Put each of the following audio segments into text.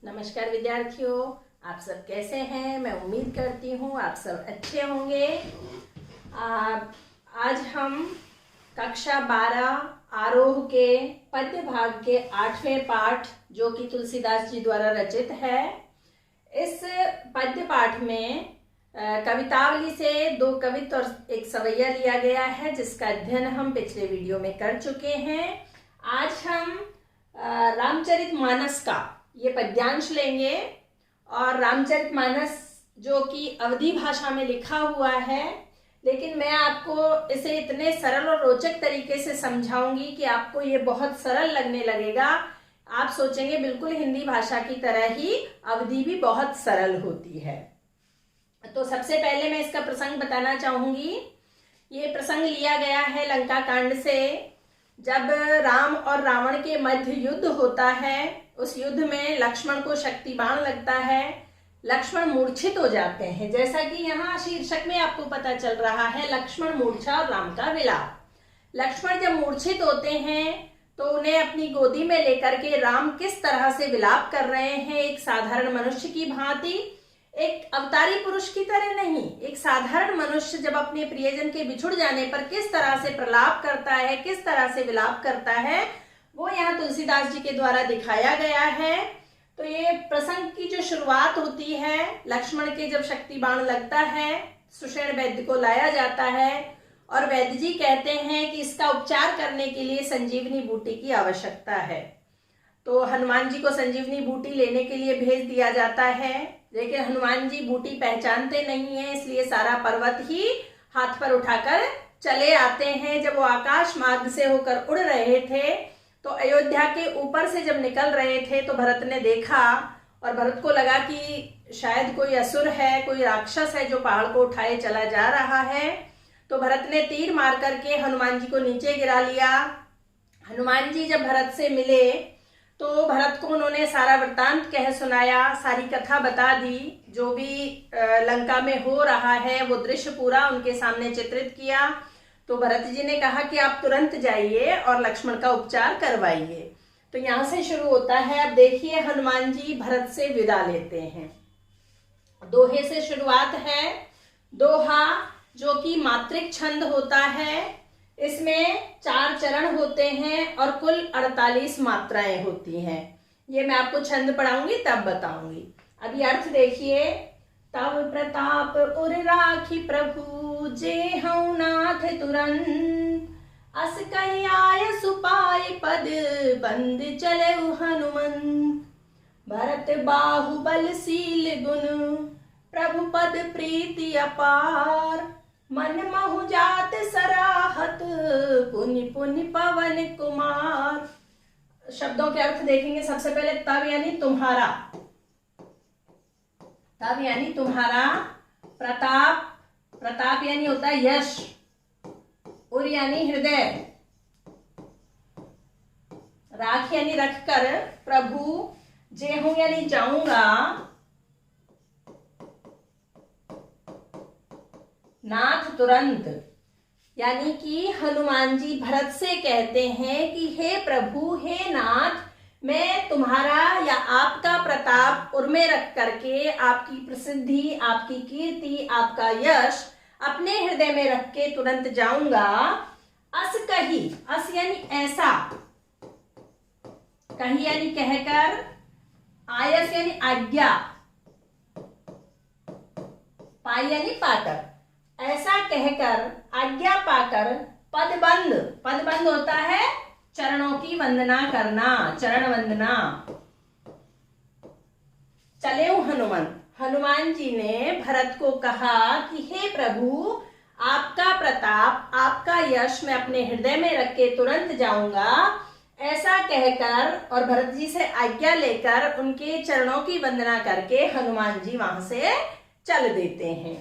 नमस्कार विद्यार्थियों, आप सब कैसे हैं। मैं उम्मीद करती हूँ आप सब अच्छे होंगे। आज हम कक्षा 12 आरोह के पद्य भाग के 8वें पाठ, जो कि तुलसीदास जी द्वारा रचित है, इस पद्य पाठ में कवितावली से 2 कवित्त और 1 सवैया लिया गया है, जिसका अध्ययन हम पिछले वीडियो में कर चुके हैं। आज हम रामचरितमानस का ये पद्यांश लेंगे और रामचरितमानस जो कि अवधी भाषा में लिखा हुआ है, लेकिन मैं आपको इसे इतने सरल और रोचक तरीके से समझाऊंगी कि आपको ये बहुत सरल लगने लगेगा। आप सोचेंगे बिल्कुल हिंदी भाषा की तरह ही अवधी भी बहुत सरल होती है। तो सबसे पहले मैं इसका प्रसंग बताना चाहूंगी। ये प्रसंग लिया गया है लंका कांड से। जब राम और रावण के मध्य युद्ध होता है, उस युद्ध में लक्ष्मण को शक्ति बाण लगता है। लक्ष्मण मूर्छित हो जाते हैं, जैसा कि यहाँ शीर्षक में आपको पता चल रहा है, लक्ष्मण मूर्छा और राम का विलाप। लक्ष्मण जब मूर्छित होते हैं तो उन्हें अपनी गोदी में लेकर के राम किस तरह से विलाप कर रहे हैं, एक साधारण मनुष्य की भांति, एक अवतारी पुरुष की तरह नहीं, एक साधारण मनुष्य जब अपने प्रियजन के बिछुड़ जाने पर किस तरह से प्रलाप करता है, किस तरह से विलाप करता है, वो यहाँ तुलसीदास जी के द्वारा दिखाया गया है। तो ये प्रसंग की जो शुरुआत होती है, लक्ष्मण के जब शक्ति बाण लगता है, सुषेण वैद्य को लाया जाता है और वैद्य जी कहते हैं कि इसका उपचार करने के लिए संजीवनी बूटी की आवश्यकता है। तो हनुमान जी को संजीवनी बूटी लेने के लिए भेज दिया जाता है, लेकिन हनुमान जी बूटी पहचानते नहीं है, इसलिए सारा पर्वत ही हाथ पर उठाकर चले आते हैं। जब वो आकाश मार्ग से होकर उड़ रहे थे तो अयोध्या के ऊपर से जब निकल रहे थे तो भरत ने देखा और भरत को लगा कि शायद कोई असुर है, कोई राक्षस है जो पहाड़ को उठाए चला जा रहा है। तो भरत ने तीर मार करके हनुमान जी को नीचे गिरा लिया। हनुमान जी जब भरत से मिले तो भरत को उन्होंने सारा वृत्तांत कह सुनाया, सारी कथा बता दी, जो भी लंका में हो रहा है वो दृश्य पूरा उनके सामने चित्रित किया। तो भरत जी ने कहा कि आप तुरंत जाइए और लक्ष्मण का उपचार करवाइए। तो यहाँ से शुरू होता है। अब देखिए, हनुमान जी भरत से विदा लेते हैं। दोहे से शुरुआत है। दोहा जो कि मात्रिक छंद होता है, इसमें 4 चरण होते हैं और कुल 48 मात्राएं होती हैं। ये मैं आपको छंद पढ़ाऊंगी तब बताऊंगी। अभी अर्थ देखिए। तव प्रताप उर राखी प्रभु, जे हऊँ नाथ तुरंत, अस कहि आय सुपाय पद, बंद चले हनुमंत। भरत बाहुबलशील गुण, प्रभु पद प्रीति अपार, मन महु जात सराहत, पुनि पुनि पवन कुमार। शब्दों के अर्थ देखेंगे। सबसे पहले तब यानी तुम्हारा, तब यानी तुम्हारा, प्रताप, प्रताप यानी होता है यश, उर यानी हृदय, राख यानी रखकर, प्रभु, जे हूं यानी जाऊंगा, नाथ तुरंत, यानी कि हनुमान जी भरत से कहते हैं कि हे प्रभु, हे नाथ, मैं तुम्हारा या आपका प्रताप उर में रख करके, आपकी प्रसिद्धि, आपकी कीर्ति, आपका यश अपने हृदय में रख के तुरंत जाऊंगा। अस कही, अस यानी ऐसा, कही यानी कहकर, आयस यानी आज्ञा, पाई यानी पाकर, ऐसा कहकर, आज्ञा पाकर, पदबंद, पदबंद होता है चरणों की वंदना करना, चरण वंदना, चले हनुमंत। हनुमान जी ने भरत को कहा कि हे प्रभु, आपका प्रताप, आपका यश मैं अपने हृदय में रख के तुरंत जाऊंगा। ऐसा कहकर और भरत जी से आज्ञा लेकर उनके चरणों की वंदना करके हनुमान जी वहां से चल देते हैं।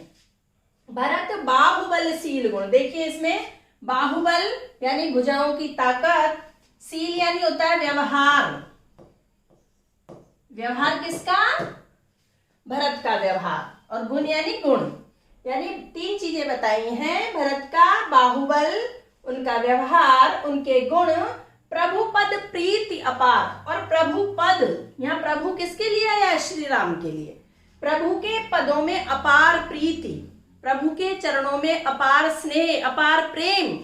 भरत बाहुबलशील गुण, देखिए इसमें बाहुबल यानी भुजाओं की ताकत, सील यानी होता है व्यवहार, व्यवहार किसका? भरत का व्यवहार, और गुण यानी गुण, यानी 3 चीजें बताई हैं। भरत का बाहुबल, उनका व्यवहार, उनके गुण, प्रभु पद प्रीति अपार। और प्रभु पद, यहाँ प्रभु किसके लिए आया? श्री राम के लिए। प्रभु के पदों में अपार प्रीति, प्रभु के चरणों में अपार स्नेह, अपार प्रेम,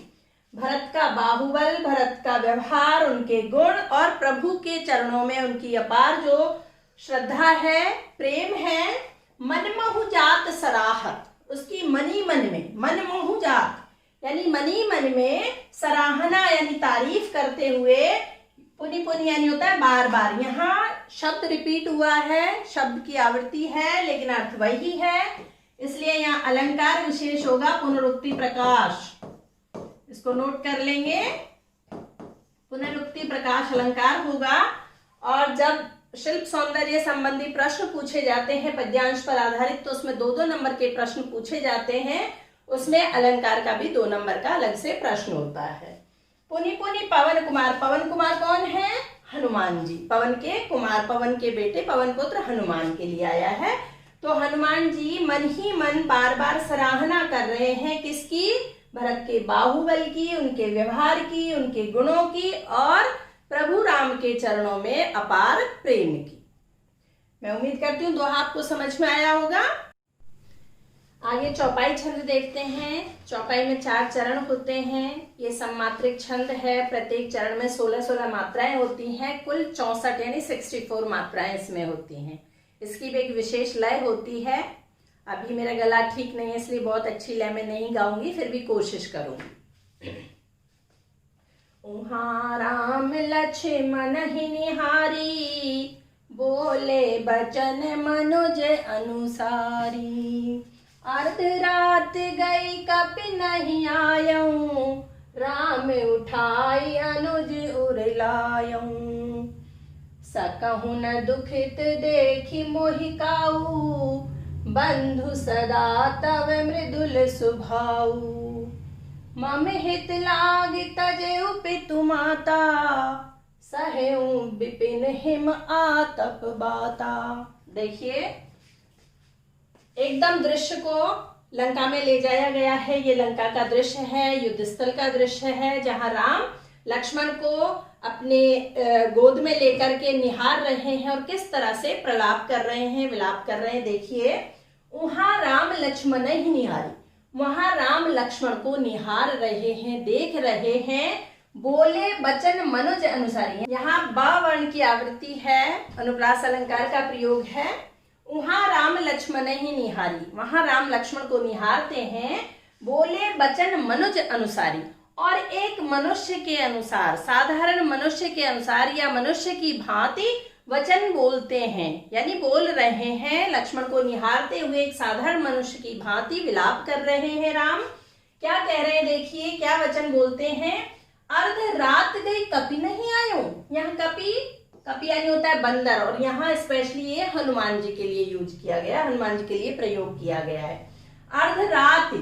भरत का बाहुबल, भरत का व्यवहार, उनके गुण और प्रभु के चरणों में उनकी अपार जो श्रद्धा है, प्रेम है। मनमोहु जात सराहत, उसकी मनी मन में, मनमोहु जात यानी मनी मन में सराहना यानी तारीफ करते हुए, पुनि पुनि यानी होता है बार बार। यहाँ शब्द रिपीट हुआ है, शब्द की आवृत्ति है लेकिन अर्थ वही है, इसलिए यहाँ अलंकार विशेष होगा पुनरुक्ति प्रकाश। इसको नोट कर लेंगे, पुनरुक्ति प्रकाश अलंकार होगा। और जब शिल्प सौंदर्य संबंधी प्रश्न पूछे जाते हैं पद्यांश पर आधारित, तो उसमें 2-2 नंबर के प्रश्न पूछे जाते हैं, उसमें अलंकार का भी 2 नंबर का अलग से प्रश्न होता है। पुनि पुनि पवन कुमार, पवन कुमार कौन है? हनुमान जी, पवन के कुमार, पवन के बेटे, पवन पुत्र हनुमान के लिए आया है। तो हनुमान जी मन ही मन बार बार सराहना कर रहे हैं किसकी? भरत के बाहुबल की, उनके व्यवहार की, उनके गुणों की और प्रभु राम के चरणों में अपार प्रेम की। मैं उम्मीद करती हूँ दोहा आपको समझ में आया होगा। आगे चौपाई छंद देखते हैं। चौपाई में 4 चरण होते हैं। ये सम्मात्रिक छंद है। प्रत्येक चरण में 16-16 मात्राएं होती हैं। कुल 64 यानी 64 मात्राएं इसमें होती हैं। इसकी भी एक विशेष लय होती है। अभी मेरा गला ठीक नहीं है इसलिए बहुत अच्छी लय में नहीं गाऊंगी, फिर भी कोशिश करूंगी। उहाँ राम लक्ष्मण ही निहारी, बोले बचन मनुज अनुसारी। अर्ध रात गई कपि नहीं आयऊं, राम उठाई अनुज उरलायऊं। सकहु न दुखित देखी मोहि काऊ, बंधु सदा तव मृदुल सुभाऊ। मम हित लाग तजेउ पितु माता, सहेऊ विपिन हिम आतप बाता। देखिए एकदम दृश्य को लंका में ले जाया गया है। ये लंका का दृश्य है, युद्ध स्थल का दृश्य है, जहां राम लक्ष्मण को अपने गोद में लेकर के निहार रहे हैं और किस तरह से प्रलाप कर रहे हैं, विलाप कर रहे हैं। देखिए वहां राम लक्ष्मण ही निहारी, वहां राम लक्ष्मण को निहार रहे हैं, देख रहे हैं। बोले बचन मनुज अनुसारी, यहाँ ब वर्ण की आवृत्ति है, अनुप्रास अलंकार का प्रयोग है। वहां राम लक्ष्मण ही निहारी, वहां राम लक्ष्मण को निहारते हैं। बोले बचन मनुज अनुसारी, और एक मनुष्य के अनुसार, साधारण मनुष्य के अनुसार या मनुष्य की भांति वचन बोलते हैं, यानी बोल रहे हैं। लक्ष्मण को निहारते हुए एक साधारण मनुष्य की भांति विलाप कर रहे हैं राम। क्या कह रहे हैं देखिए, क्या वचन बोलते हैं। अर्ध रात गई कपि नहीं आयो, यहाँ कपि, कपि यानी होता है बंदर, और यहाँ स्पेशली ये हनुमान जी के लिए यूज किया गया, हनुमान जी के लिए प्रयोग किया गया है। अर्ध रात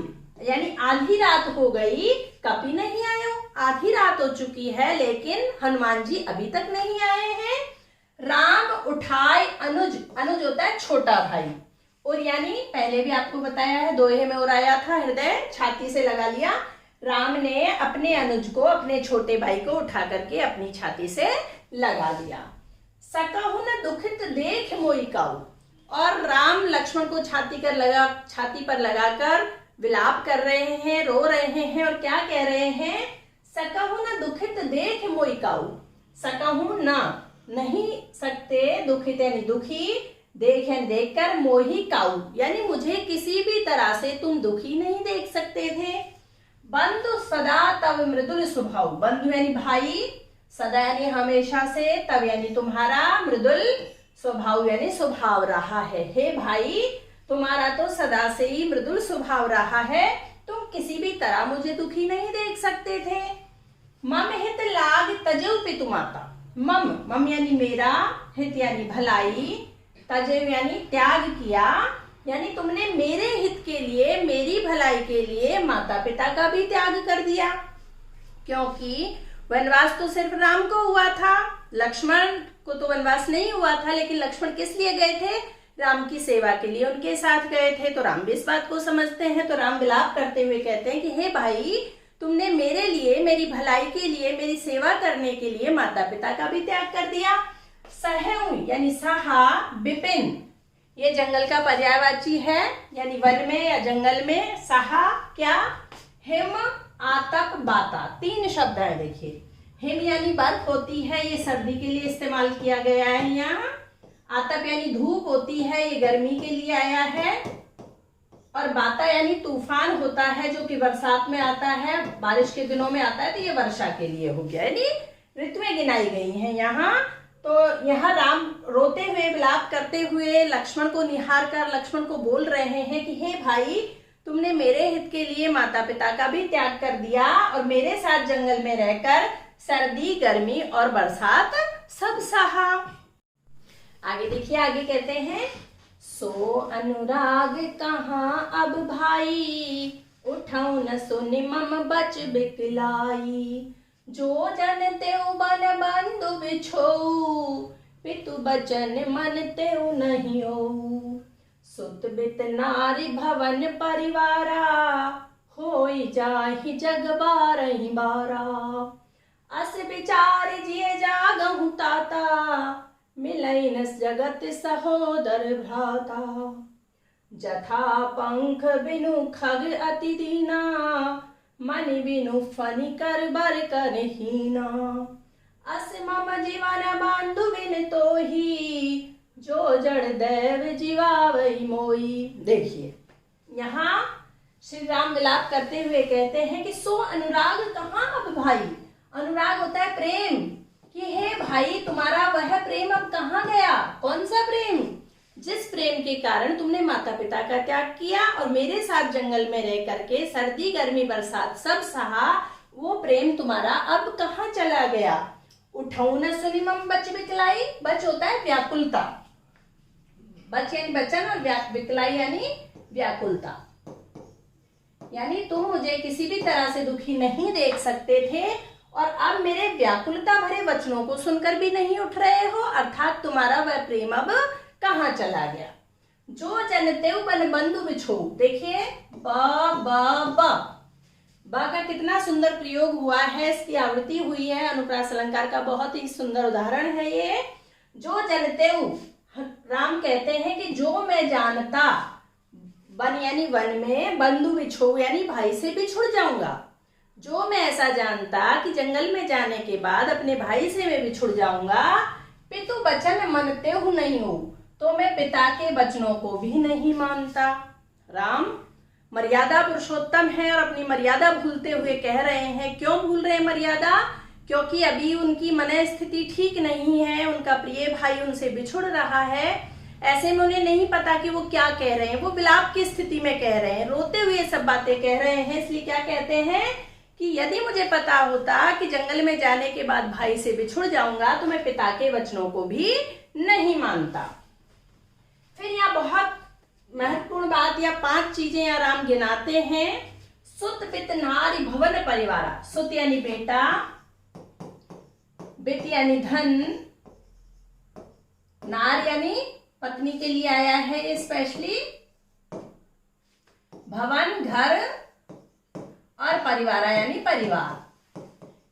यानी आधी रात हो गई, कपि नहीं आयो, आधी रात हो चुकी है लेकिन हनुमान जी अभी तक नहीं आए हैं। राम उठाए अनुज, अनुज होता है छोटा भाई, और यानी पहले भी आपको बताया है, दोहे में उड़ाया था, हृदय छाती से लगा लिया। राम ने अपने अनुज को, अपने छोटे भाई को उठा करके अपनी छाती से लगा दिया। सकहु न दुखित देख मोहि काऊ, और राम लक्ष्मण को छाती पर लगाकर विलाप कर रहे हैं, रो रहे हैं, और क्या कह रहे हैं। सकहु न दुखित देख मोहि काऊ, सकहु न नहीं सकते, दुखित यानी दुखी, देख यानी देखकर, मोहि काऊ यानी मुझे किसी भी तरह से तुम दुखी नहीं देख सकते थे। बंधु सदा तव मृदुल स्वभाव, बंधु यानी भाई, सदा यानी हमेशा से, तब यानी तुम्हारा, मृदुल स्वभाव यानी स्वभाव रहा है। हे भाई तुम्हारा तो सदा से ही मृदुल स्वभाव रहा है, तुम किसी भी तरह मुझे दुखी नहीं देख सकते थे। मम हित लाग तजौ पितु माता, मम, मम यानी मेरा, हित यानी भलाई, तजौ यानी त्याग किया, यानी तुमने मेरे हित के लिए, मेरी भलाई के लिए माता पिता का भी त्याग कर दिया। क्योंकि वनवास तो सिर्फ राम को हुआ था, लक्ष्मण को तो वनवास नहीं हुआ था, लेकिन लक्ष्मण किस लिए गए थे, राम की सेवा के लिए उनके साथ गए थे। तो राम भी इस बात को समझते हैं, तो राम विलाप करते हुए कहते हैं कि हे भाई तुमने मेरे लिए, मेरी भलाई के लिए, मेरी सेवा करने के लिए माता पिता का भी त्याग कर दिया। सहऊ यानी सहा, बिपिन ये जंगल का पर्यायवाची है, यानी वन में या जंगल में। सहा क्या, हिम, आतप, बाता, 3 शब्द है। देखिए, हिम यानी बर्फ होती है, ये सर्दी के लिए इस्तेमाल किया गया है यहाँ। आतप यानी धूप होती है, ये गर्मी के लिए आया है। और बाता यानी तूफान होता है, जो कि बरसात में आता है, बारिश के दिनों में आता है, तो ये वर्षा के लिए हो गया। यानी ऋतुएं गिनाई गई हैं यहाँ। तो यहाँ राम रोते हुए, विलाप करते हुए लक्ष्मण को निहार कर लक्ष्मण को बोल रहे हैं कि हे भाई, तुमने मेरे हित के लिए माता पिता का भी त्याग कर दिया और मेरे साथ जंगल में रहकर सर्दी, गर्मी और बरसात सब सहा। आगे देखिए, आगे कहते हैं, सो अनुराग कहाँ अब भाई, उठाऊ न सुनि मम बच बिकलाई। जो जन तेउ बन बंधु बिछोऊ, पितु बचन मन तेउ नहीं ओऊ। सुत बित नारी भवन परिवारा, होई जाहि जग बारहि बारा। अस विचार जिए जागहु ताता, मिलई न जगत सहोदर भ्राता। जथा पंख बिनु खग अति दीना, मन बिनु फनि कर बर कर हीना। अस मम जीवन बांधु बिन तोही, जो जड़ देव जीवावई मोई। देखिए, यहाँ श्री राम विलाप करते हुए कहते हैं कि सो अनुराग कहाँ अब भाई। अनुराग होता है प्रेम, कि हे भाई, तुम्हारा वह प्रेम अब कहाँ गया। कौन सा प्रेम, जिस प्रेम के कारण तुमने माता पिता का त्याग किया और मेरे साथ जंगल में रह करके सर्दी, गर्मी, बरसात सब सहा, वो प्रेम तुम्हारा अब कहाँ चला गया। उठाऊ न सुनि मम बच बिकलाई। बच होता है व्याकुलता, बच यानी बचन और बिकलाई यानी व्याकुलता। यानी तुम मुझे किसी भी तरह से दुखी नहीं देख सकते थे और अब मेरे व्याकुलता भरे वचनों को सुनकर भी नहीं उठ रहे हो, अर्थात तुम्हारा वह प्रेम अब कहाँ चला गया। जो जन तेउ बन बंधु बिछो। देखिए, ब का कितना सुंदर प्रयोग हुआ है, इसकी आवृत्ति हुई है। अनुप्रास अलंकार का बहुत ही सुंदर उदाहरण है ये। जो जन तेउ, राम कहते हैं कि जो मैं जानता, बन यानी वन में, बंधु बिछो यानी भाई से बिछुड़ जाऊंगा। जो मैं ऐसा जानता कि जंगल में जाने के बाद अपने भाई से मैं बिछुड़ जाऊंगा। पितु बचन मनते हूं नहीं हो, तो मैं पिता के वचनों को भी नहीं मानता। राम मर्यादा पुरुषोत्तम है और अपनी मर्यादा भूलते हुए कह रहे हैं। क्यों भूल रहे हैं मर्यादा? क्योंकि अभी उनकी मन स्थिति ठीक नहीं है, उनका प्रिय भाई उनसे बिछुड़ रहा है। ऐसे में उन्हें नहीं पता कि वो क्या कह रहे हैं, वो विलाप की स्थिति में कह रहे हैं, रोते हुए सब बातें कह रहे हैं। इसलिए क्या कहते हैं कि यदि मुझे पता होता कि जंगल में जाने के बाद भाई से बिछुड़ जाऊंगा तो मैं पिता के वचनों को भी नहीं मानता। फिर यहाँ बहुत महत्वपूर्ण बात या 5 चीजें आराम गिनाते हैं। सुत पित नारी भवन परिवारा। सुत यानी बेटा, बित यानी धन, नार यानी पत्नी के लिए आया है स्पेशली, भवन घर और परिवारा यानी परिवार।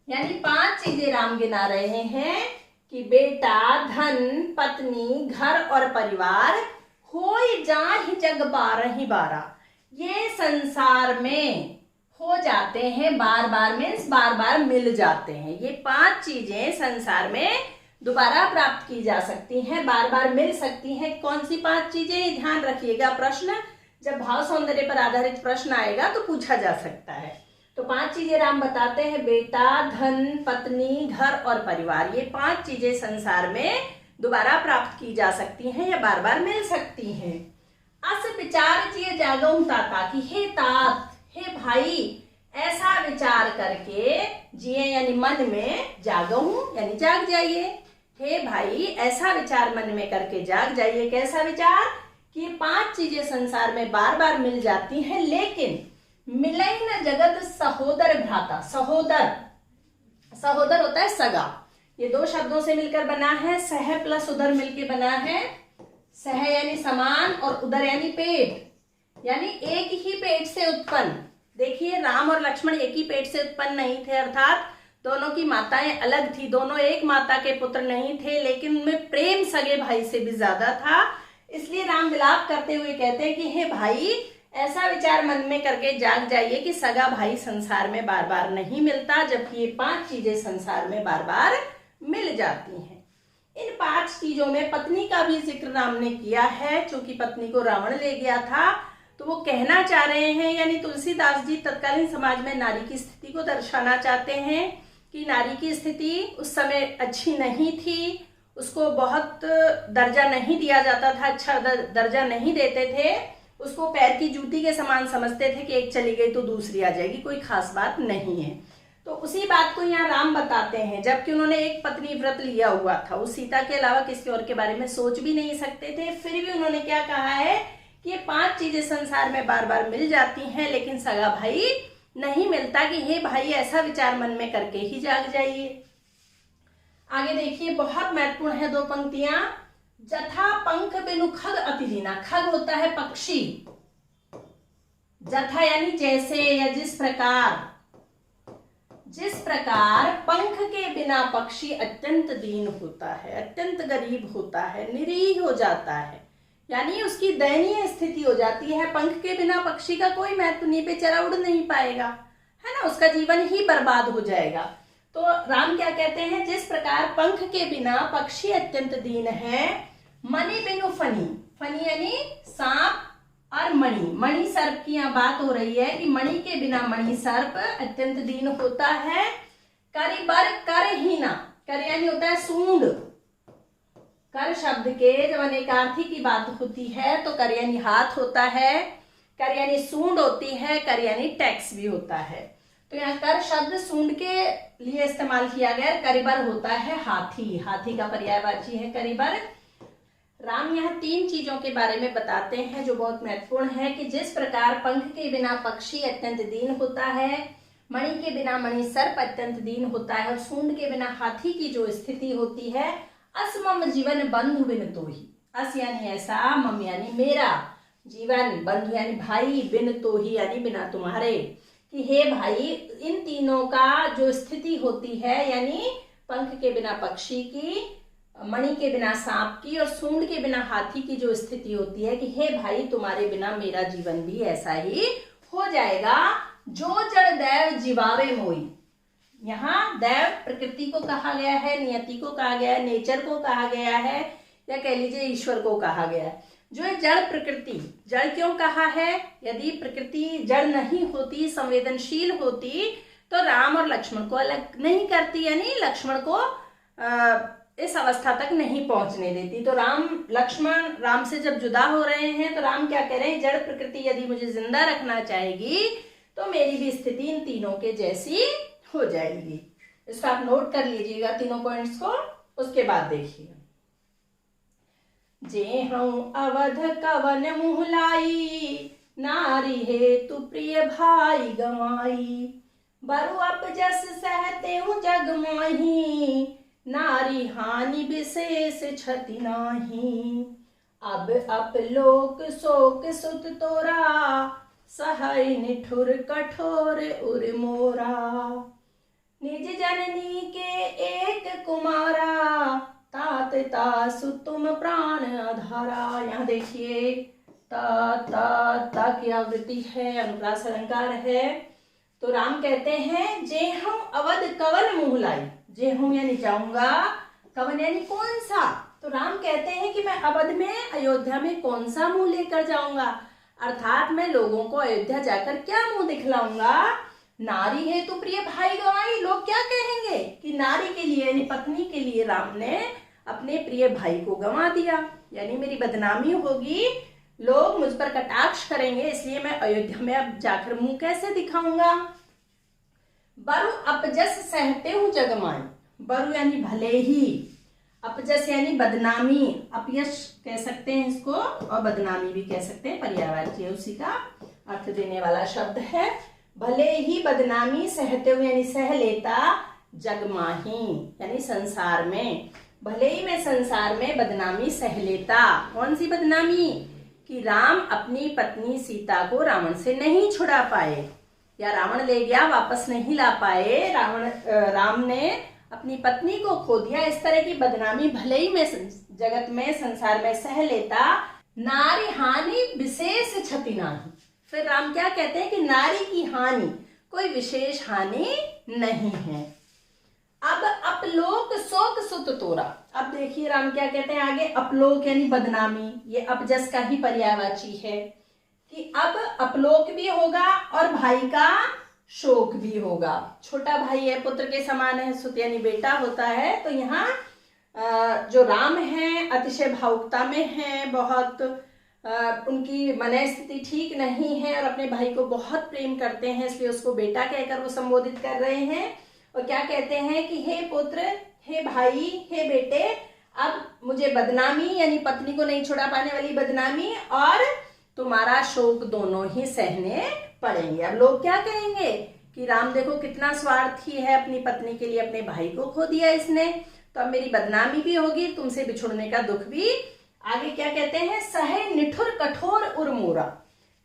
यानी 5 चीजें राम गिना रहे हैं कि बेटा, धन, पत्नी, घर और परिवार होई जाहि जग बारहि बारा। ये संसार में हो जाते हैं, बार बार मीन्स बार बार मिल जाते हैं। ये 5 चीजें संसार में दोबारा प्राप्त की जा सकती हैं, बार बार मिल सकती हैं। कौन सी 5 चीजें, ध्यान रखिएगा। प्रश्न जब भाव सौंदर्य पर आधारित प्रश्न आएगा तो पूछा जा सकता है। तो 5 चीजें राम बताते हैं, बेटा, धन, पत्नी, घर और परिवार। ये 5 चीजें संसार में दोबारा प्राप्त की जा सकती हैं या बार बार मिल सकती हैं। अस विचार जिए जागऊं ताता, कि हे तात, हे भाई, ऐसा विचार करके, जिए यानी मन में, जागऊं यानी जाग जाइए। हे भाई, ऐसा विचार मन में करके जाग जाइए। कैसा विचार? कि 5 चीजें संसार में बार बार मिल जाती हैं, लेकिन मिलई न जगत सहोदर भ्राता। सहोदर, सहोदर होता है सगा। ये 2 शब्दों से मिलकर बना है, सह प्लस उदर मिलके बना है। सह यानी समान और उदर यानी पेट, यानी एक ही पेट से उत्पन्न। देखिए, राम और लक्ष्मण एक ही पेट से उत्पन्न नहीं थे, अर्थात दोनों की माताएं अलग थी, दोनों एक माता के पुत्र नहीं थे, लेकिन उनमें प्रेम सगे भाई से भी ज्यादा था। इसलिए राम विलाप करते हुए कहते हैं कि हे भाई, ऐसा विचार मन में करके जाग जाइए कि सगा भाई संसार में बार बार नहीं मिलता, जबकि ये 5 चीजें संसार में बार बार मिल जाती हैं। इन 5 चीजों में पत्नी का भी जिक्र राम ने किया है, चूंकि पत्नी को रावण ले गया था, तो वो कहना चाह रहे हैं, यानी तुलसीदास जी तत्कालीन समाज में नारी की स्थिति को दर्शाना चाहते हैं कि नारी की स्थिति उस समय अच्छी नहीं थी, उसको बहुत दर्जा नहीं दिया जाता था, अच्छा दर्जा नहीं देते थे, उसको पैर की जूती के समान समझते थे कि एक चली गई तो दूसरी आ जाएगी, कोई खास बात नहीं है। तो उसी बात को यहाँ राम बताते हैं, जबकि उन्होंने एक पत्नी व्रत लिया हुआ था, उस सीता के अलावा किसी और के बारे में सोच भी नहीं सकते थे, फिर भी उन्होंने क्या कहा है कि ये 5 चीजें संसार में बार बार मिल जाती हैं, लेकिन सगा भाई नहीं मिलता, कि हे भाई ऐसा विचार मन में करके ही जाग जाइए। आगे देखिए, बहुत महत्वपूर्ण है 2 पंक्तियां। जथा पंख बिनु खग अति दीना। खग होता है पक्षी, जथा यानी जैसे या जिस प्रकार पंख के बिना पक्षी अत्यंत दीन होता है, अत्यंत गरीब होता है, निरीह हो जाता है, यानी उसकी दयनीय स्थिति हो जाती है। पंख के बिना पक्षी का कोई महत्व नहीं, बेचारा उड़ नहीं पाएगा, है ना, उसका जीवन ही बर्बाद हो जाएगा। तो राम क्या कहते हैं, जिस प्रकार पंख के बिना पक्षी अत्यंत दीन है, मणि बिनु फनी। फनी यानी सांप और मणि सर्प की यहाँ बात हो रही है कि मणि के बिना मणि सर्प अत्यंत दीन होता है। करिबर करहीना। कर यानी होता है सूंड। कर शब्द के जब अनेकार्थी की बात होती है तो कर यानी हाथ होता है, कर यानी सूंड होती है, कर यानी टैक्स भी होता है। तो यहाँ कर शब्द सूंड के लिए इस्तेमाल किया गया। करिबर होता है हाथी, हाथी का पर्यायवाची है करिबर। राम यहाँ 3 चीजों के बारे में बताते हैं जो बहुत महत्वपूर्ण है, कि जिस प्रकार पंख के बिना पक्षी अत्यंत दीन होता है, मणि के बिना मणि सर्प अत्यंत दीन होता है, और सूंड के बिना हाथी की जो स्थिति होती है, अस मम जीवन बंधु बिन तो ही। अस यानी ऐसा, मम यानी मेरा, जीवन, बंधु यानी भाई, बिन तो ही यानी बिना तुम्हारे, कि हे भाई इन तीनों का जो स्थिति होती है, यानी पंख के बिना पक्षी की, मणि के बिना सांप की और सूंड के बिना हाथी की जो स्थिति होती है, कि हे भाई तुम्हारे बिना मेरा जीवन भी ऐसा ही हो जाएगा। जो जड़ दैव जीवावे मोई। यहाँ दैव प्रकृति को कहा गया है, नियति को कहा गया है, नेचर को कहा गया है, या कह लीजिए ईश्वर को कहा गया है। जो है जड़ प्रकृति। जड़ क्यों कहा है? यदि प्रकृति जड़ नहीं होती, संवेदनशील होती, तो राम और लक्ष्मण को अलग नहीं करती, यानी लक्ष्मण को इस अवस्था तक नहीं पहुंचने देती। तो लक्ष्मण राम से जब जुदा हो रहे हैं तो राम क्या कह रहे हैं, जड़ प्रकृति यदि मुझे जिंदा रखना चाहेगी तो मेरी भी स्थिति इन तीनों के जैसी हो जाएगी। इसको आप नोट कर लीजिएगा तीनों पॉइंट्स को, उसके बाद देखिए। जे हूँ अवध कवन मुहलाई, नारी हेतु प्रिय भाई गवाई, बरु अपजस सहते हूँ जग माही, नारी हानि विशेष क्षति नाही, अब अपलोक शोक सुत तोरा, सहै निठुर कठोर उर मोरा, निज जननी के एक कुमारा, तात तासु तुम प्राण आधारा। यहाँ देखिए ता की आवृत्ति है, अनुप्रास अलंकार है। तो राम कहते हैं, जे हम अवध कवन मुहलाई। जे हूं यानी जाऊंगा, कवन यानी कौन सा। तो राम कहते हैं कि मैं अवध में, अयोध्या में कौन सा मुंह लेकर जाऊंगा, अर्थात मैं लोगों को अयोध्या जाकर क्या मुंह दिखलाऊंगा। नारी है तो प्रिय भाई गवाई। लोग क्या कहेंगे कि नारी के लिए यानी पत्नी के लिए राम ने अपने प्रिय भाई को गंवा दिया, यानी मेरी बदनामी होगी, लोग मुझ पर कटाक्ष करेंगे, इसलिए मैं अयोध्या में अब जाकर मुंह कैसे दिखाऊंगा। बरु अपजस सहते हूँ जगमाई। बरु यानी भले ही, अपजस यानी बदनामी, अपयश कह सकते हैं इसको, और बदनामी भी कह सकते हैं, पर्यायवाची है, उसी का अर्थ देने वाला शब्द है। भले ही बदनामी सहते हुए यानी सह लेता, जगमाही यानी संसार में, भले ही मैं संसार में बदनामी सह लेता। कौन सी बदनामी? कि राम अपनी पत्नी सीता को रावण से नहीं छुड़ा पाए, या रावण ले गया, वापस नहीं ला पाए, राम ने अपनी पत्नी को खो दिया, इस तरह की बदनामी भले ही मैं जगत में संसार में सह लेता, नारी हानि विशेष क्षति नाही। फिर राम क्या कहते हैं कि नारी की हानि कोई विशेष हानि नहीं है। अब अपलोक शोक सुत तोरा। अब देखिए राम क्या कहते हैं आगे, अपलोक यानी बदनामी, ये अपजस का ही पर्यायवाची है कि अब अपलोक भी होगा और भाई का शोक भी होगा। छोटा भाई है, पुत्र के समान है, सुत यानी बेटा होता है। तो यहाँ जो राम है अतिशय भावुकता में है, बहुत उनकी मनः स्थिति ठीक नहीं है और अपने भाई को बहुत प्रेम करते हैं, इसलिए उसको बेटा कहकर वो संबोधित कर रहे हैं। और क्या कहते हैं कि हे पुत्र, हे भाई, हे बेटे, अब मुझे बदनामी यानी पत्नी को नहीं छुड़ा पाने वाली बदनामी और तुम्हारा शोक दोनों ही सहने पड़ेंगे। अब लोग क्या कहेंगे कि राम देखो कितना स्वार्थी है, अपनी पत्नी के लिए अपने भाई को खो दिया इसने, तो अब मेरी बदनामी भी होगी, तुमसे बिछुड़ने का दुख भी। आगे क्या कहते हैं, सहे निठुर कठोर उर्मोरा,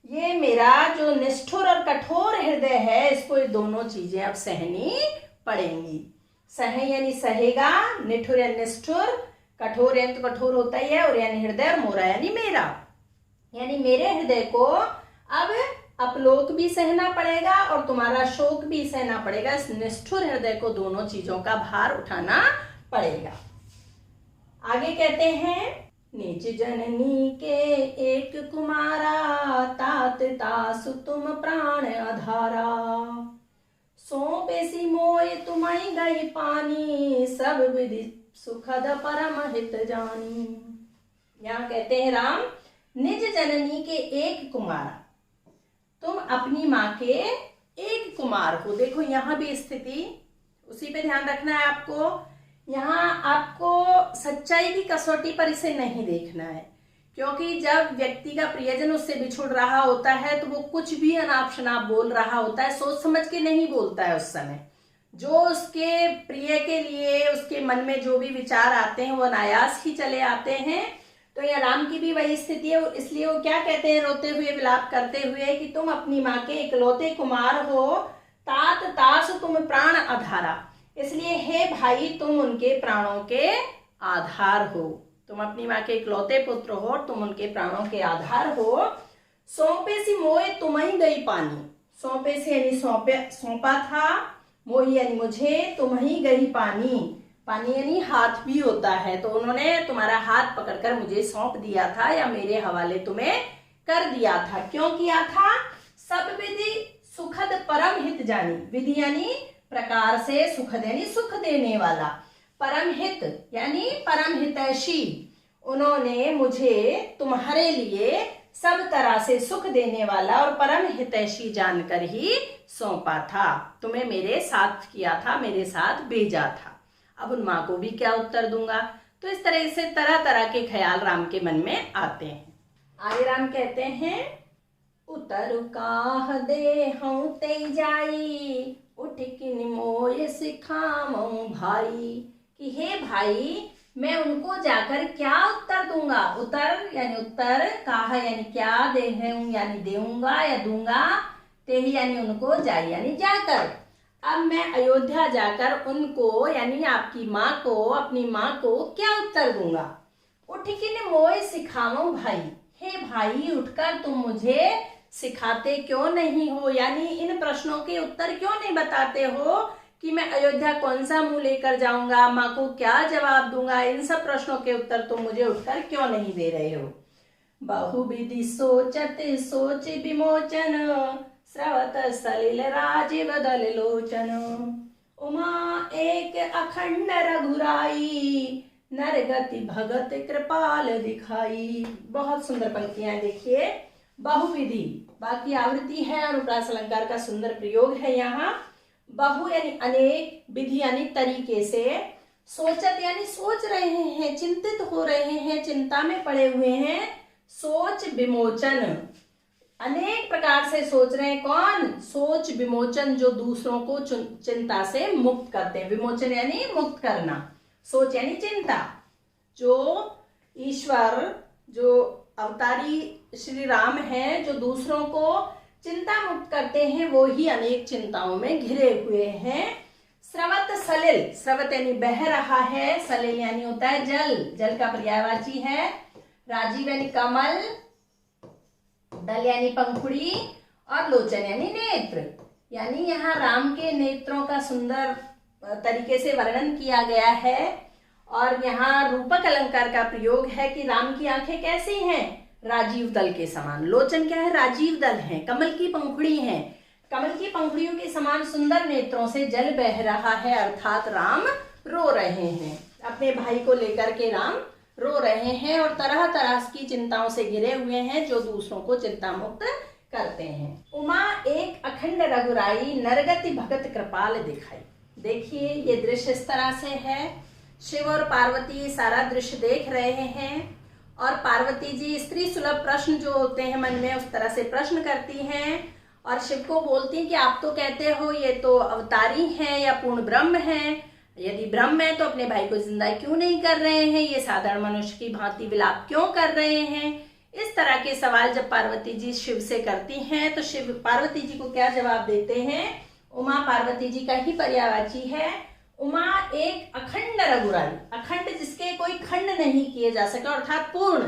ये मेरा जो निष्ठुर और कठोर हृदय है, इसको ये दोनों चीजें अब सहनी पड़ेंगी। सहे यानी सहेगा, निठुर यानी निष्ठुर, कठोर यानी तो कठोर होता ही है, और यानी हृदय, और मोरा यानी मेरा, यानी मेरे हृदय को अब अपलोक भी सहना पड़ेगा और तुम्हारा शोक भी सहना पड़ेगा। इस निष्ठुर हृदय को दोनों चीजों का भार उठाना पड़ेगा। आगे कहते हैं, निज जननी के एक कुमारा, तात तासु तुम प्राण आधारा, सौंपेसी मोय तुम्हारी गई पानी, सब विधि सुखद परम हित जानी। यहाँ कहते हैं राम, निज जननी के एक कुमारा, तुम अपनी माँ के एक कुमार हो। देखो यहाँ भी स्थिति उसी पे ध्यान रखना है आपको। यहाँ आपको सच्चाई की कसौटी पर इसे नहीं देखना है, क्योंकि जब व्यक्ति का प्रियजन उससे बिछुड़ रहा होता है तो वो कुछ भी अनाप शनाप बोल रहा होता है, सोच समझ के नहीं बोलता है। उस समय जो उसके प्रिय के लिए उसके मन में जो भी विचार आते हैं वो अनायास ही चले आते हैं। तो यह राम की भी वही स्थिति है, इसलिए वो क्या कहते हैं रोते हुए, विलाप करते हुए कि तुम अपनी माँ के इकलौते कुमार हो, तात तास तुम प्राण आधारा, इसलिए हे भाई तुम उनके प्राणों के आधार हो, तुम अपनी माँ के इकलौते पुत्र हो, तुम उनके प्राणों के आधार हो। सौंपे सी मोए तुम्हें गई पानी, सौंपे से यानी सौंपा था, मोही यानी मुझे, तुम्हें गई पानी, पानी यानी हाथ भी होता है, तो उन्होंने तुम्हारा हाथ पकड़कर मुझे सौंप दिया था या मेरे हवाले तुम्हें कर दिया था। क्यों किया था, सब विधि सुखद परम हित जानी, विधि यानी प्रकार से, सुखद यानी सुख देने वाला, परम हित यानी परम हितैषी, उन्होंने मुझे तुम्हारे लिए सब तरह से सुख देने वाला और परम हितैषी जानकर ही सौंपा था, तुम्हें मेरे साथ किया था, मेरे साथ भेजा था। अब उन माँ को भी क्या उत्तर दूंगा। तो इस तरह से तरह तरह के ख्याल राम के मन में आते हैं। आगे राम कहते हैं, उतर काह दे हूं ते जाई, उठ किन मोय सिखामऊ भाई, कि हे भाई मैं उनको जाकर क्या उत्तर दूंगा। उतर यानी उत्तर, काह यानी क्या, दे हूं यानी देऊंगा या दूंगा, ते यानी उनको, जाई यानी जाकर। अब मैं अयोध्या जाकर उनको यानी आपकी माँ को, अपनी माँ को क्या उत्तर दूंगा। उठ किन मोय सिखाऊं भाई, हे भाई उठकर तुम मुझे सिखाते क्यों नहीं हो, यानी इन प्रश्नों के उत्तर क्यों नहीं बताते हो कि मैं अयोध्या कौन सा मुंह लेकर जाऊंगा, माँ को क्या जवाब दूंगा, इन सब प्रश्नों के उत्तर तुम मुझे उठकर क्यों नहीं दे रहे हो। बहुविधि सोचत सोच विमोचन, स्रवत सलिल राजीव दल लोचन, उमा एक अखंड रघुराई, नरगति भगत कृपाल दिखाई। बहुत सुंदर पंक्तियां देखिए। बहुविधि बाकी आवृत्ति है, अनुप्रास अलंकार का सुंदर प्रयोग है यहाँ। बहु यानी अनेक, विधि यानी तरीके से, सोचत यानी सोच रहे हैं, चिंतित हो रहे हैं, चिंता में पड़े हुए हैं, सोच विमोचन अनेक प्रकार से सोच रहे हैं। कौन, सोच विमोचन जो दूसरों को चिंता से मुक्त करते हैं, विमोचन यानी मुक्त करना, सोच यानी चिंता। जो ईश्वर, जो अवतारी श्री राम है, जो दूसरों को चिंता मुक्त करते हैं, वो ही अनेक चिंताओं में घिरे हुए हैं। स्रवत सलिल, स्रवत यानी बह रहा है, सलिल यानी होता है जल, जल का पर्यायवाची है। राजीव यानी कमल, दल यानी पंखुड़ी, और लोचन यानी नेत्र। यानी यहाँ राम के नेत्रों का सुंदर तरीके से वर्णन किया गया है। और यहाँ रूपक अलंकार का प्रयोग है कि राम की आंखें कैसी हैं, राजीव दल के समान। लोचन क्या है, राजीव दल है, कमल की पंखुड़ी है, कमल की पंखुड़ियों के समान सुंदर नेत्रों से जल बह रहा है, अर्थात राम रो रहे हैं। अपने भाई को लेकर के राम रो रहे हैं और तरह तरह की चिंताओं से घिरे हुए हैं जो दूसरों को चिंता मुक्त करते हैं। उमा एक अखंड रघुराई, नरगति भगत कृपाल दिखाई। देखिए ये दृश्य इस तरह से है, शिव और पार्वती सारा दृश्य देख रहे हैं और पार्वती जी स्त्री सुलभ प्रश्न जो होते हैं मन में उस तरह से प्रश्न करती हैं और शिव को बोलती हैं कि आप तो कहते हो ये तो अवतारी हैं या पूर्ण ब्रह्म हैं, यदि ब्रह्म है तो अपने भाई को जिंदा क्यों नहीं कर रहे हैं, ये साधारण मनुष्य की भांति विलाप क्यों कर रहे हैं। इस तरह के सवाल जब पार्वती जी शिव से करती हैं तो शिव पार्वती जी को क्या जवाब देते हैं। उमा पार्वती जी का ही पर्यायवाची है। उमा एक अखंड रघुराई, अखंड जिसके कोई खंड नहीं किए जा सके अर्थात पूर्ण।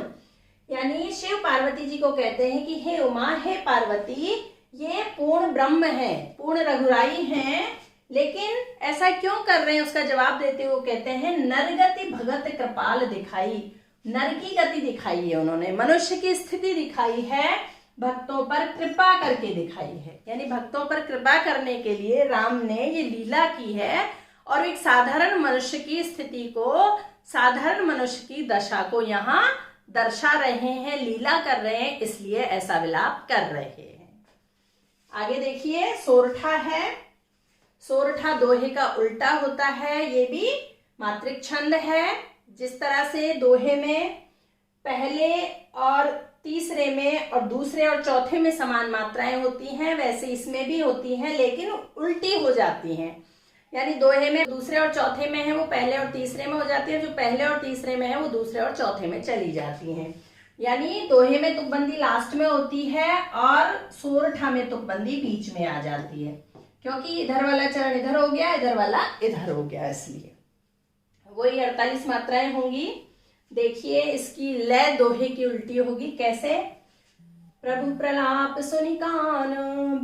यानी शिव पार्वती जी को कहते हैं कि हे उमा, हे पार्वती, ये पूर्ण ब्रह्म है, पूर्ण रघुराई हैं, लेकिन ऐसा क्यों कर रहे हैं उसका जवाब देते हुए कहते हैं नरगति भगत कृपाल दिखाई। नर की गति दिखाई है उन्होंने, मनुष्य की स्थिति दिखाई है, भक्तों पर कृपा करके दिखाई है। यानी भक्तों पर कृपा करने के लिए राम ने ये लीला की है और एक साधारण मनुष्य की स्थिति को, साधारण मनुष्य की दशा को यहाँ दर्शा रहे हैं, लीला कर रहे हैं, इसलिए ऐसा विलाप कर रहे हैं। आगे देखिए सोरठा है। सोरठा दोहे का उल्टा होता है, ये भी मात्रिक छंद है। जिस तरह से दोहे में पहले और तीसरे में और दूसरे और चौथे में समान मात्राएं होती हैं, वैसे इसमें भी होती हैं लेकिन उल्टी हो जाती हैं। यानी दोहे में दूसरे और चौथे में है वो पहले और तीसरे में हो जाती है, जो पहले और तीसरे में है वो दूसरे और चौथे में चली जाती हैं। यानी दोहे में तुकबंदी लास्ट में होती है और सोरठा में तुकबंदी बीच में आ जाती है, क्योंकि इधर वाला चरण इधर हो गया, इधर वाला इधर हो गया, इसलिए वही 48 मात्राएं होंगी। देखिए इसकी लय दोहे की उल्टी होगी कैसे। प्रभु प्रलाप सुनि कान,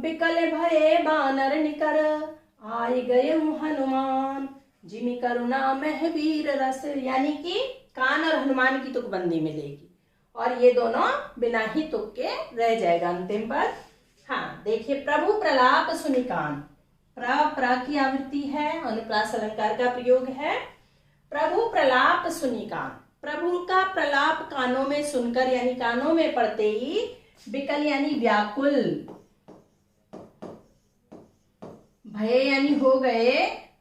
बिकल भये बानर निकर, आय गए हनुमान, जिमि करुणा मह वीर रस। यानी कि कान और हनुमान की तुकबंदी मिलेगी और ये दोनों बिना ही तुक के रह जाएगा अंतिम पर। हाँ देखिए, प्रभु प्रलाप सुनि कान, प्रा की आवृत्ति है, अनुप्रास अलंकार का प्रयोग है। प्रभु प्रलाप सुनि कान, प्रभु का प्रलाप कानों में सुनकर यानी कानों में पड़ते ही, बिकल यानी व्याकुल, भय यानी हो गए,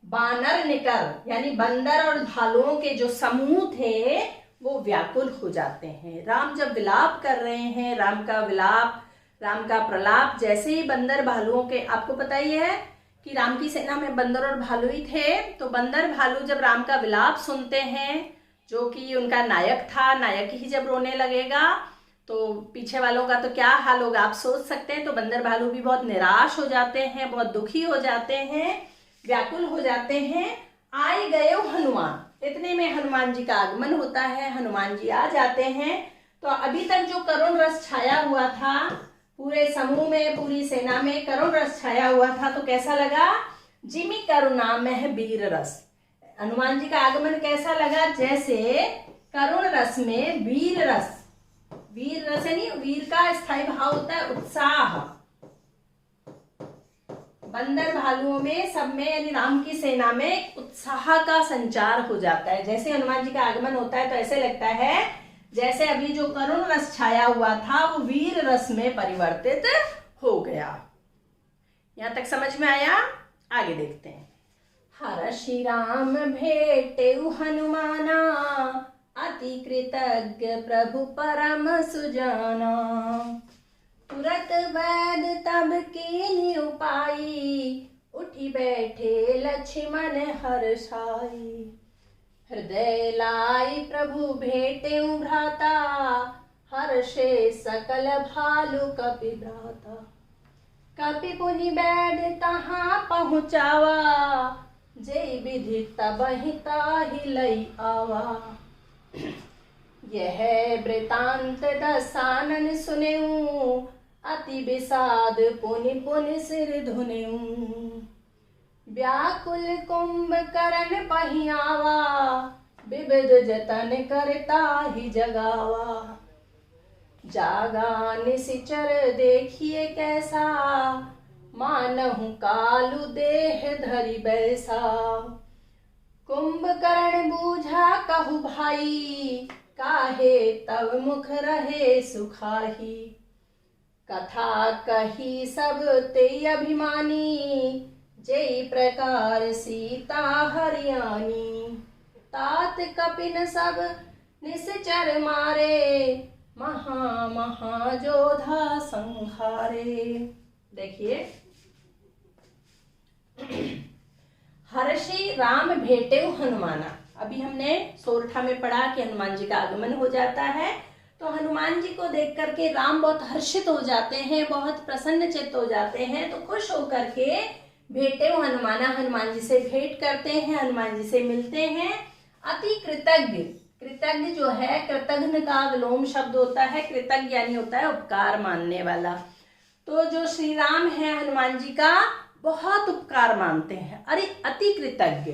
बानर निकर यानी बंदर और भालुओं के जो समूह थे वो व्याकुल हो जाते हैं। राम जब विलाप कर रहे हैं, राम का विलाप, राम का प्रलाप, जैसे ही बंदर भालुओं के, आपको पता ही है कि राम की सेना में बंदर और भालू ही थे, तो बंदर भालू जब राम का विलाप सुनते हैं, जो कि उनका नायक था, नायक ही जब रोने लगेगा तो पीछे वालों का तो क्या हाल होगा आप सोच सकते हैं। तो बंदर भालू भी बहुत निराश हो जाते हैं, बहुत दुखी हो जाते हैं, व्याकुल हो जाते हैं। आए गए हनुमान, इतने में हनुमान जी का आगमन होता है, हनुमान जी आ जाते हैं। तो अभी तक जो करुण रस छाया हुआ था पूरे समूह में, पूरी सेना में करुण रस छाया हुआ था, तो कैसा लगा, जिमि करुणा मह वीर रस। हनुमान जी का आगमन कैसा लगा, जैसे करुण रस में वीर रस, वीर रस यानी वीर का स्थायी भाव होता है उत्साह, बंदर भालुओं में सब में यानी राम की सेना में उत्साह का संचार हो जाता है। जैसे हनुमान जी का आगमन होता है तो ऐसे लगता है जैसे अभी जो करुण रस छाया हुआ था वो वीर रस में परिवर्तित हो गया। यहां तक समझ में आया, आगे देखते हैं। हर श्री राम भेटे हनुमाना, अति कृतज्ञ प्रभु परम सुजाना, तुरत वैद तब कीन्ही उपाई, उठी बैठे लक्ष्मण हर्षाई। हृदय लाई प्रभु भेटे भ्राता, हर्षे सकल भालु कपि भ्राता। कपि पुनि बैद तहाँ पहुँचावा, जय विधि तबहि ताहि लई आवा। यह वृतांत दसानन सुनेऊ, अति विषाद पुनि पुनि सिर धुनेऊ। व्याकुल कुंभकर्ण पहियावा, विविध जतन करता ही जगावा। जागा निशिचर देखिए कैसा, मानहु कालु देह धरि बैसा। कुंभकर्ण बूझा कहु भाई, काहे तब मुख रहे सुखाही। कथा कही सब ते अभिमानी, जय प्रकार सीता हरियाणी। तात कपिन सब निश्चर मारे, महा महा जोधा संहारे। देखिए, हर्षि राम भेटे हनुमाना। अभी हमने सोरठा में पढ़ा कि हनुमान जी का आगमन हो जाता है, तो हनुमान जी को देख करके राम बहुत हर्षित हो जाते हैं, बहुत प्रसन्नचित्त हो जाते हैं। तो खुश होकर के भेटे हनुमाना, हनुमान जी से भेंट करते हैं, हनुमान जी से मिलते हैं। अति कृतज्ञ, कृतज्ञ जो है, कृतघ्न का विलोम शब्द होता है, कृतज्ञ यानी होता है उपकार मानने वाला। तो जो श्री राम है हनुमान जी का बहुत उपकार मानते हैं। अरे अति कृतज्ञ,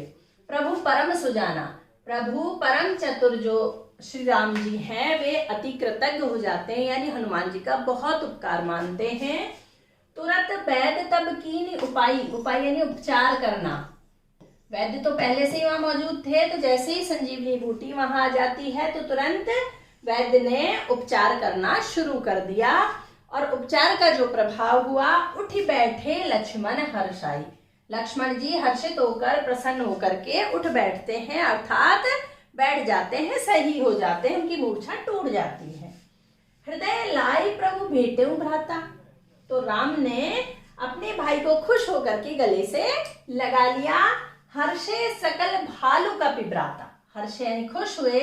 प्रभु परम सुजाना, प्रभु परम चतुर जो श्री राम जी हैं वे अति कृतज्ञ हो जाते हैं, यानी हनुमान जी का बहुत उपकार मानते हैं। तुरंत वैद्य तब कीन उपाय, उपाय यानी उपचार करना। वैद्य तो पहले से ही वहां मौजूद थे, तो जैसे ही संजीवनी बूटी वहां आ जाती है तो तुरंत वैद्य ने उपचार करना शुरू कर दिया। और उपचार का जो प्रभाव हुआ, उठी बैठे लक्ष्मण हर्षाई। लक्ष्मण जी हर्षित होकर, प्रसन्न होकर के उठ बैठते हैं, अर्थात बैठ जाते हैं, सही हो जाते हैं, उनकी मूर्छा टूट जाती है। हृदय लाई प्रभु भेटे भ्राता। तो राम ने अपने भाई को खुश होकर के गले से लगा लिया। हर्षे सकल भालू कपि भ्राता। हर्ष यानी खुश हुए,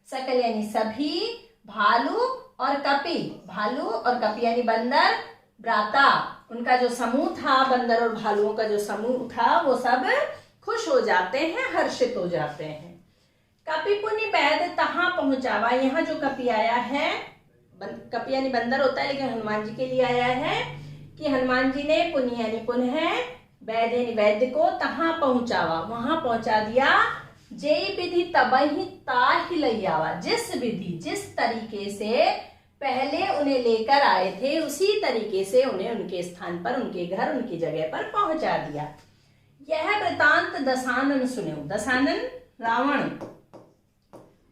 सकल यानी सभी, भालू और कपि, भालू और कपि यानी बंदर, भ्राता उनका जो समूह था, बंदर और भालुओं का जो समूह था, वो सब खुश हो जाते हैं, हर्षित हो जाते हैं। कपि पुनि बैद तहाँ पहुंचावा। यहाँ जो कपि आया है, कपि यानी बंदर होता है, लेकिन हनुमान जी के लिए आया है कि हनुमान जी ने पुनि यानी पुनः, वैद्य यानी वैद्य को तहाँ पहुंचावा, वहां पहुंचा दिया। जय विधि तबहि ताहि लई आवा। जिस विधि, जिस तरीके से पहले उन्हें लेकर आए थे, उसी तरीके से उन्हें उनके स्थान पर, उनके घर, उनकी जगह पर पहुंचा दिया। यह वृतांत दसानन सुने। दसानन रावण,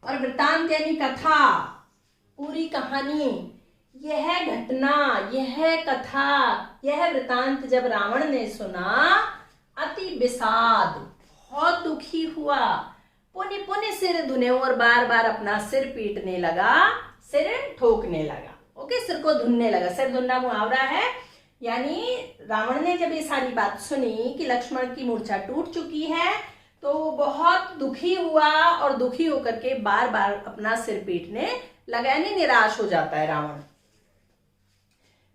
और वृतांत यानी कथा, पूरी कहानी। यह घटना, यह कथा, यह वृतांत जब रावण ने सुना, अति विषाद, बहुत दुखी हुआ। पुनि पुनि सिर धुने, और बार बार अपना सिर पीटने लगा, सिर ठोकने लगा। ओके, सिर को धुनने लगा। सिर धुनना मुहावरा है, यानी रावण ने जब ये सारी बात सुनी कि लक्ष्मण की मूर्छा टूट चुकी है, तो वो बहुत दुखी हुआ, और दुखी होकर के बार बार अपना सिर पीटने लगा, यानी निराश हो जाता है रावण।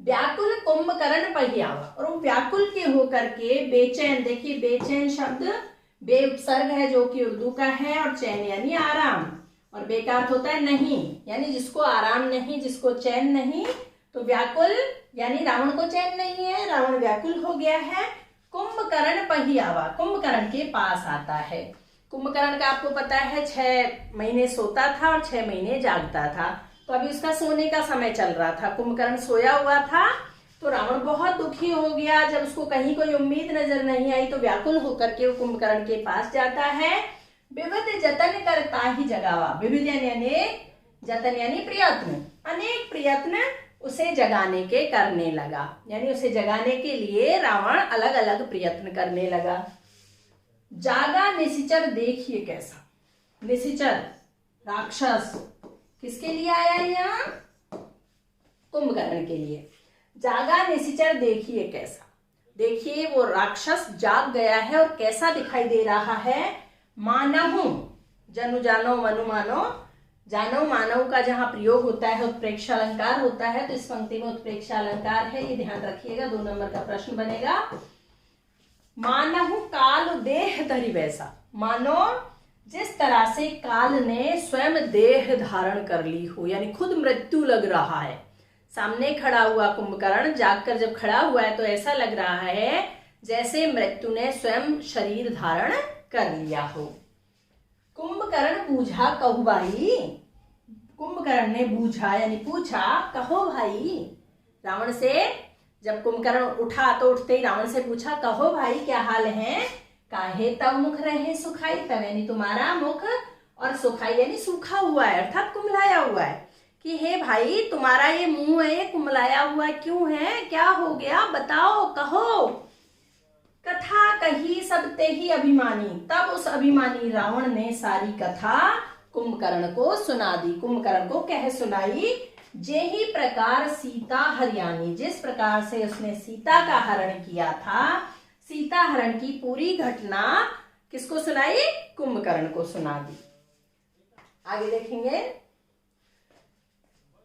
व्याकुल कुंभकर्ण पहियावा, और वो व्याकुल के होकर के बेचैन। देखिए, बेचैन शब्द बे उपसर्ग है जो कि उर्दू का है, और चैन यानी आराम, और बे का अर्थ होता है नहीं, यानी जिसको आराम नहीं, जिसको चैन नहीं। तो व्याकुल यानी रावण को चैन नहीं है, रावण व्याकुल हो गया है। कुंभकर्ण पहियावा, कुंभकर्ण के पास आता है। कुंभकर्ण का आपको पता है 6 महीने सोता था और 6 महीने जागता था। तो अभी उसका सोने का समय चल रहा था, कुंभकर्ण सोया हुआ था। तो रावण बहुत दुखी हो गया। जब उसको कहीं कोई उम्मीद नजर नहीं आई, तो व्याकुल होकर के वो कुंभकर्ण के पास जाता है। विविध जतन करता ही जगावा। विविध यानी अनेक, जतन यानी प्रयत्न, अनेक प्रयत्न उसे जगाने के करने लगा, यानी उसे जगाने के लिए रावण अलग अलग प्रयत्न करने लगा। जागा निशिचर देखिए कैसा। निशिचर राक्षस किसके लिए आया यहाँ? कुंभकर्ण के लिए। जागा निशिचर देखिए कैसा। देखिए वो राक्षस जाग गया है, और कैसा दिखाई दे रहा है? मानहु, जनु जानो मनु मानो, जानव मानव का जहां प्रयोग होता है उत्प्रेक्षा अलंकार होता है, तो इस पंक्ति में उत्प्रेक्षा अलंकार है, ये ध्यान रखिएगा। 2 नंबर का प्रश्न बनेगा। मानहु काल देह धरि वैसा, मानो जिस तरह से काल ने स्वयं देह धारण कर ली हो, यानी खुद मृत्यु लग रहा है। सामने खड़ा हुआ कुंभकर्ण जागकर जब खड़ा हुआ है तो ऐसा लग रहा है जैसे मृत्यु ने स्वयं शरीर धारण कर लिया हो। कुंभकर्ण पूछा, कहो भाई, कुंभकर्ण ने पूछा यानी पूछा, कहो भाई रावण से। जब कुंभकर्ण उठा तो उठते ही रावण से पूछा, कहो भाई क्या हाल है। काहे तब मुख रहे सुखाई, तब यानी तुम्हारा मुख, और सुखाई यानी सूखा हुआ है अर्थात कुम्हलाया हुआ है। कि हे भाई तुम्हारा ये मुंह है कुम्हलाया हुआ क्यों है, क्या हो गया बताओ, कहो। कथा कही सब ते ही अभिमानी, तब उस अभिमानी रावण ने सारी कथा कुंभकर्ण को सुना दी, कुंभकर्ण को कह सुनाई। जे ही प्रकार सीता हरियाणी, जिस प्रकार से उसने सीता का हरण किया था, सीता हरण की पूरी घटना किसको सुनाई, कुंभकर्ण को सुना दी। आगे देखेंगे।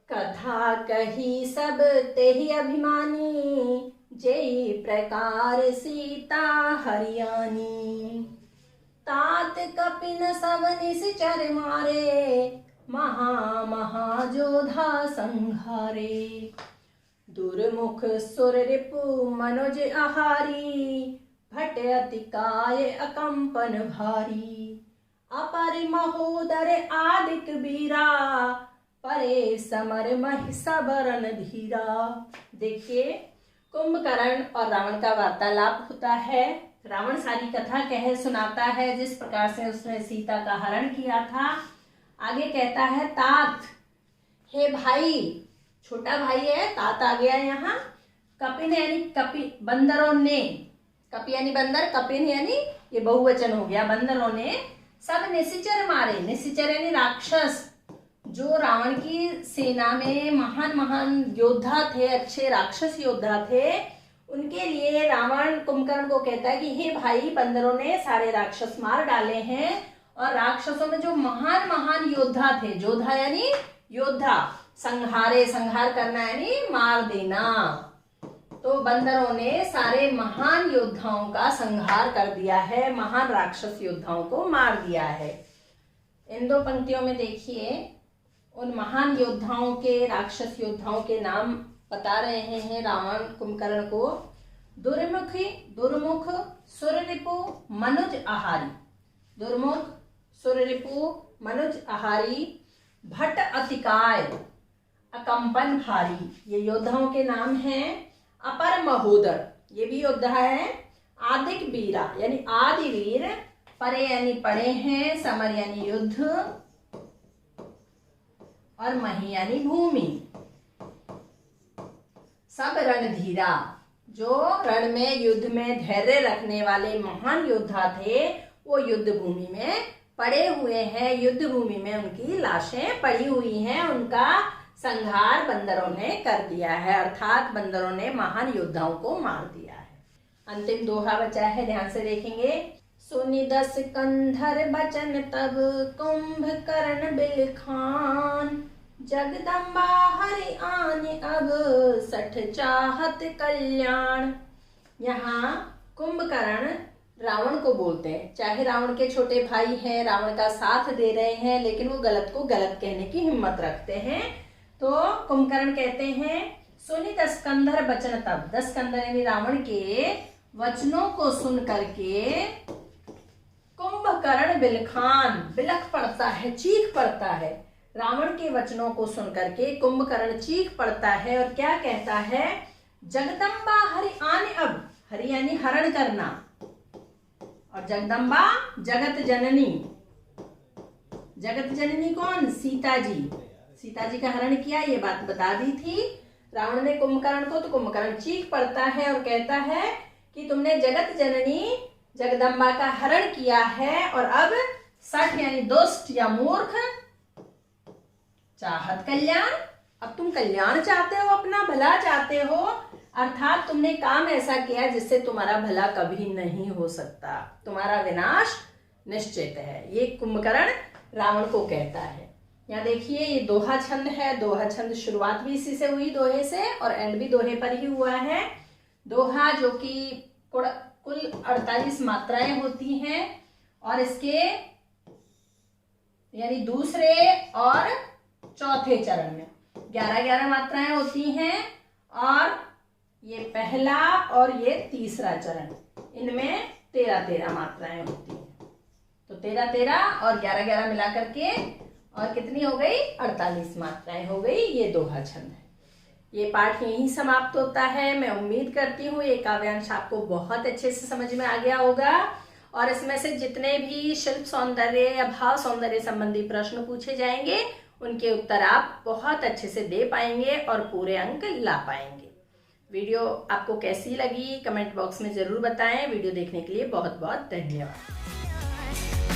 कथा कही सब ते ही अभिमानी, जेई प्रकार सीता हरियाणी। तात कपिन सब निश्चर मारे, महा महाजोधा संहारे। दुर्मुख सुर रिपु मनोज आहारी, भट अतिकाय अकंपन भारी। अपर महोदर आदिक बीरा, परे समर महि सबरन धीरा। देखिए कुंभकर्ण और रावण का वार्तालाप होता है। रावण सारी कथा कह सुनाता है जिस प्रकार से उसने सीता का हरण किया था। आगे कहता है तात, हे भाई, छोटा भाई है, तात आ गया यहाँ। कपिन यानी कपि, बंदरों ने, कपि यानी बंदर, कपिन यानी ये बहुवचन हो गया, बंदरों ने सब निशिचर मारे। निशिचर यानी राक्षस, जो रावण की सेना में महान महान योद्धा थे, अच्छे राक्षस योद्धा थे, उनके लिए रावण कुंभकर्ण को कहता है कि हे भाई बंदरों ने सारे राक्षस मार डाले हैं, और राक्षसों में जो महान महान योद्धा थे, योद्धा यानी योद्धा, संहारे, संहार करना यानी मार देना, तो बंदरों ने सारे महान योद्धाओं का संहार कर दिया है, महान राक्षस योद्धाओं को मार दिया है। इन 2 पंक्तियों में देखिए उन महान योद्धाओं के, राक्षस योद्धाओं के नाम बता रहे हैं रावण कुंभकर्ण को। दुर्मुख सुररिपु मनुज आहारी, दुर्मुख सुररिपु मनुज आहारी। भट अतिकाय अकंपन भारी, ये योद्धाओं के नाम हैं। अपर महोदर, ये भी योद्धा है। आदिक वीरा यानी आदि वीर। परे यानी पड़े हैं। समर यानी युद्ध, और मही यानी भूमि। सब रणधीरा, जो रण में युद्ध में धैर्य रखने वाले महान योद्धा थे, वो युद्ध भूमि में पड़े हुए हैं, युद्ध भूमि में उनकी लाशें पड़ी हुई हैं, उनका संहार बंदरों ने कर दिया है, अर्थात बंदरों ने महान योद्धाओं को मार दिया है। अंतिम दोहा बचा है, ध्यान से देखेंगे। सुनि 10 कंधर बचन तब, कुंभकर्ण बिलखान। जगदम्बा हरि आने अब, 60 चाहत कल्याण। यहाँ कुंभकर्ण रावण को बोलते हैं, चाहे रावण के छोटे भाई हैं, रावण का साथ दे रहे हैं, लेकिन वो गलत को गलत कहने की हिम्मत रखते हैं। तो कुंभकर्ण कहते हैं, सुनि 10 कंधर बचन तब, 10 कंधर यानी रावण के वचनों को सुन करके कुंभकर्ण बिलखान, बिलख पड़ता है, चीख पड़ता है। रावण के वचनों को सुन करके कुंभकर्ण चीख पड़ता है और क्या कहता है, जगदम्बा हरि आने अब, हरि यानी हरण करना, और जगदम्बा जगत जननी। जगत जननी कौन, सीता जी। सीता जी का हरण किया, ये बात बता दी थी रावण ने कुंभकर्ण को। तो कुंभकर्ण चीख पड़ता है और कहता है कि तुमने जगत जननी जगदम्बा का हरण किया है, और अब 60 यानी दुष्ट या मूर्ख, चाहत कल्याण, अब तुम कल्याण चाहते हो, अपना भला चाहते हो, अर्थात तुमने काम ऐसा किया जिससे तुम्हारा भला कभी नहीं हो सकता, तुम्हारा विनाश निश्चित है। ये कुंभकर्ण रावण को कहता है। यहाँ देखिए ये दोहा छंद है। दोहा छंद शुरुआत भी इसी से हुई, दोहे से, और एंड भी दोहे पर ही हुआ है। दोहा जो कि कुल 48 मात्राएं होती हैं और इसके यानी दूसरे और चौथे चरण में 11-11 मात्राएं होती हैं और ये पहला और ये तीसरा चरण, इनमें 13-13 मात्राएं होती हैं। तो 13-13 और 11-11 मिला करके और कितनी हो गई? 48 मात्राएं हो गई। ये दोहा छंद है। ये पाठ यहीं समाप्त होता है। मैं उम्मीद करती हूँ ये काव्यांश आपको बहुत अच्छे से समझ में आ गया होगा और इसमें से जितने भी शिल्प सौंदर्य या भाव सौंदर्य संबंधी प्रश्न पूछे जाएंगे उनके उत्तर आप बहुत अच्छे से दे पाएंगे और पूरे अंक ला पाएंगे। वीडियो आपको कैसी लगी कमेंट बॉक्स में जरूर बताएं। वीडियो देखने के लिए बहुत बहुत धन्यवाद।